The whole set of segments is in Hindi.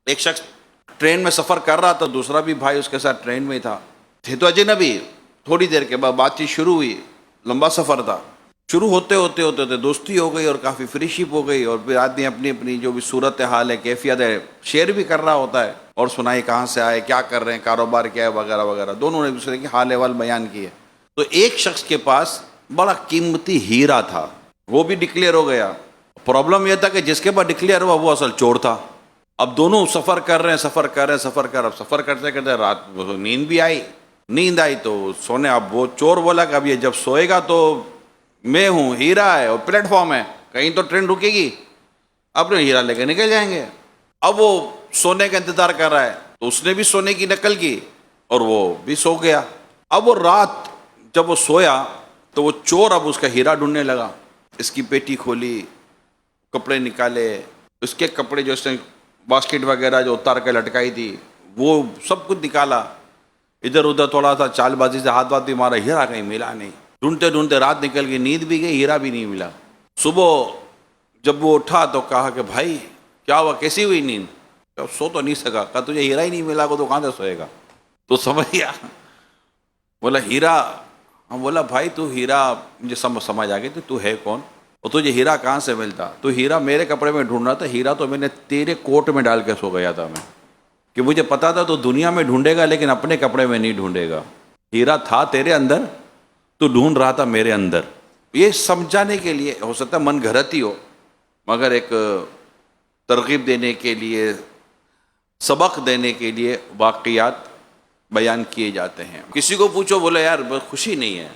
एक शख्स ट्रेन में सफ़र कर रहा था, दूसरा भी भाई उसके साथ ट्रेन में ही था। थे तो अजनबी। थोड़ी देर के बाद बातचीत शुरू हुई, लंबा सफ़र था। शुरू होते होते होते होते दोस्ती हो गई और काफ़ी फ्रीशिप हो गई, और फिर आदमी अपनी अपनी जो भी सूरत हाल है, कैफियत है, शेयर भी कर रहा होता है और सुनाई कहाँ से आए, क्या कर रहे हैं, कारोबार क्या है, वगैरह वगैरह। दोनों ने एक दूसरे की हाल अहवाल बयान किए। तो एक शख्स के पास बड़ा कीमती हीरा था, वो भी डिक्लेयर हो गया। प्रॉब्लम यह था कि जिसके पास डिक्लेयर हुआ वो असल चोर था। अब दोनों सफ़र कर रहे हैं, सफ़र कर रहे हैं, सफ़र करते करते रात नींद भी आई। नींद आई तो सोने, अब वो चोर बोला कि अब ये जब सोएगा तो मैं हूँ, हीरा है और प्लेटफॉर्म है, कहीं तो ट्रेन रुकेगी, अपने हीरा लेके निकल जाएंगे। अब वो सोने का इंतजार कर रहा है, तो उसने भी सोने की नकल की और वो भी सो गया। अब वो रात जब वो सोया तो वो चोर अब उसका हीरा ढूंढने लगा। इसकी पेटी खोली, कपड़े निकाले, उसके कपड़े जो उसने बास्केट वगैरह जो उतार के लटकाई थी वो सब कुछ निकाला। इधर उधर थोड़ा सा चालबाजी से हाथ वाथ भी मारा, हीरा कहीं मिला नहीं। ढूंढते ढूंढते रात निकल गई, नींद भी गई, हीरा भी नहीं मिला। सुबह जब वो उठा तो कहा कि भाई क्या हुआ, कैसी हुई नींद? तो सो तो नहीं सका। कहा तुझे हीरा ही नहीं मिला को तो कहाँ से सोएगा? तो समझ गया। बोला हीरा। हम बोला भाई तू हीरा, मुझे समझ आ गई तो तू है कौन और तुझे हीरा कहाँ से मिलता? तो हीरा मेरे कपड़े में ढूंढ रहा था, हीरा तो मैंने तेरे कोट में डाल के सो गया था मैं, कि मुझे पता था तो दुनिया में ढूंढेगा लेकिन अपने कपड़े में नहीं ढूंढेगा। हीरा था तेरे अंदर, तो ढूंढ रहा था मेरे अंदर। ये समझाने के लिए, हो सकता है मन घरती हो, मगर एक तरगीब देने के लिए, सबक देने के लिए वाक़ियात बयान किए जाते हैं। किसी को पूछो, बोले यार बस खुशी नहीं है,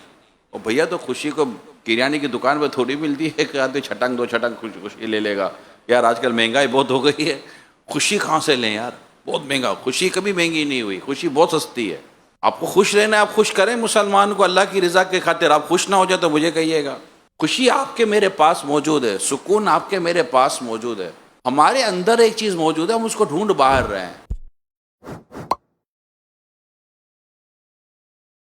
और भैया तो खुशी को किराने की दुकान पर थोड़ी मिलती है कि आदमी छटंग दो छटंग खुशी ले लेगा। यार आजकल महंगाई बहुत हो गई है, खुशी कहाँ से लें यार, बहुत महंगा। खुशी कभी महंगी नहीं हुई, खुशी बहुत सस्ती है। आपको खुश रहना है, आप खुश करें मुसलमान को अल्लाह की रज़ा के खातिर। आप खुश ना हो जाए तो मुझे कहिएगा। खुशी आपके मेरे पास मौजूद है, सुकून आपके मेरे पास मौजूद है। हमारे अंदर एक चीज़ मौजूद है, हम उसको ढूंढ बाहर रहे हैं।